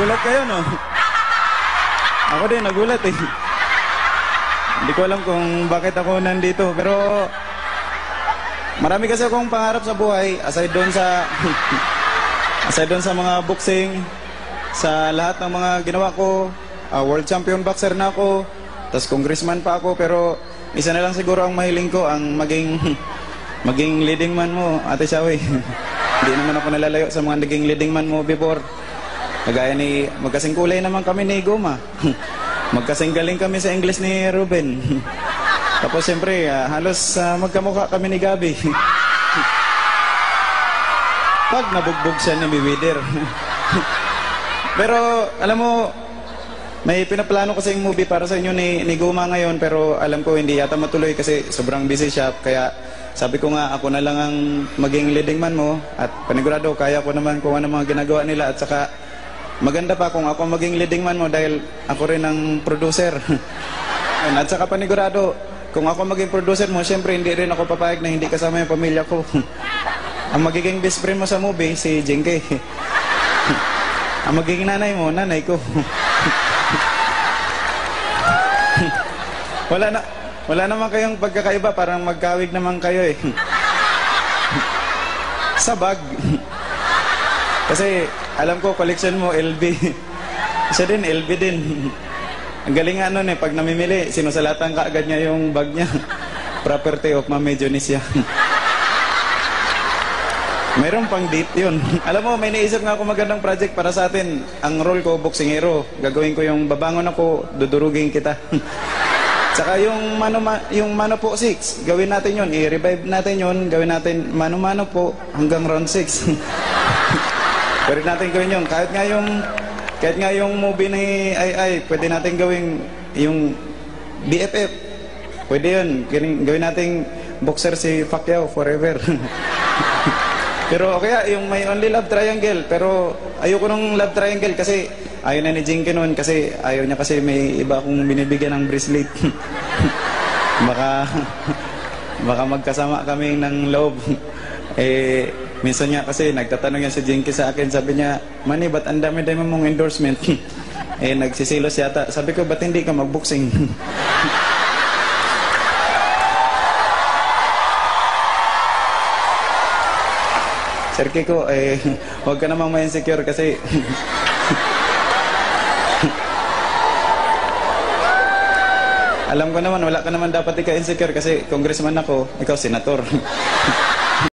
Nagulat kayo, no? Ako din, nagulat eh. Hindi ko alam kung bakit ako nandito. Pero marami kasi akong pangarap sa buhay. Aside doon sa aside doon sa mga boxing, sa lahat ng mga ginawa ko, world champion boxer na ako, tas congressman pa ako. Pero isa na lang siguro ang mahiling ko, ang maging leading man mo, Ate Shawi. Hindi naman ako nalalayo sa mga naging leading man mo before. Kagaya ni, magkasing kulay naman kami ni Goma. Magkasing galing kami sa English ni Ruben. Tapos siyempre, halos magkamukha kami ni Gabi. Pag nabugbog siya ni Biwider. Pero, alam mo, may pinaplano kasi yung movie para sa inyo ni Goma ngayon, pero alam ko hindi yata matuloy kasi sobrang busy siya. Kaya sabi ko nga, ako na lang ang maging leading man mo at panigurado, kaya ko naman kung ano mga ginagawa nila. At saka, maganda pa kung ako maging leading man mo dahil ako rin ang producer. At saka panigurado, kung ako maging producer mo, syempre hindi rin ako papayag na hindi kasama yung pamilya ko. Ang magiging best friend mo sa movie, si Jinky. Ang magiging nanay mo, nanay ko. Wala naman kayong pagkakaiba, parang magkawig naman kayo eh. Sabag. Kasi alam ko collection mo LB. Siya din LB din. Ang galing nga nun eh, pag namimili, sinusalatan ka agad niya yung bag niya. Property of Mame Dionisia. Mayroon pang date yun. Alam mo, may naisip nga ako magandang project para sa atin. Ang role ko, boksingero. Gagawin ko yung babangon ako, dudurugin kita. Tsaka yung mano po 6, gawin natin yun. I-revive natin yun. Gawin natin mano-mano po hanggang round 6. Pwede natin gawin yun. Kahit nga yung movie ni Ai, pwede natin gawin yung BFF. Pwede yun. Gawin natin boxer si Pacquiao forever. Pero okay, yung may only love triangle. Pero ayoko nung love triangle kasi ayaw na ni Jinky noon kasi ayaw niya kasi may iba akong binibigyan ng bracelet. baka magkasama kami ng love. Minsan nga kasi nagtatanong yan si Jinky sa akin, sabi niya, Manny, ba't ang dami-dami mong endorsement? Nagsisilos yata. Sabi ko, ba't hindi ka mag-boxing? Sir Kiko, huwag ka namang ma-insecure kasi alam ko naman, wala ka naman dapat ika-insecure kasi congressman ako, ikaw senator.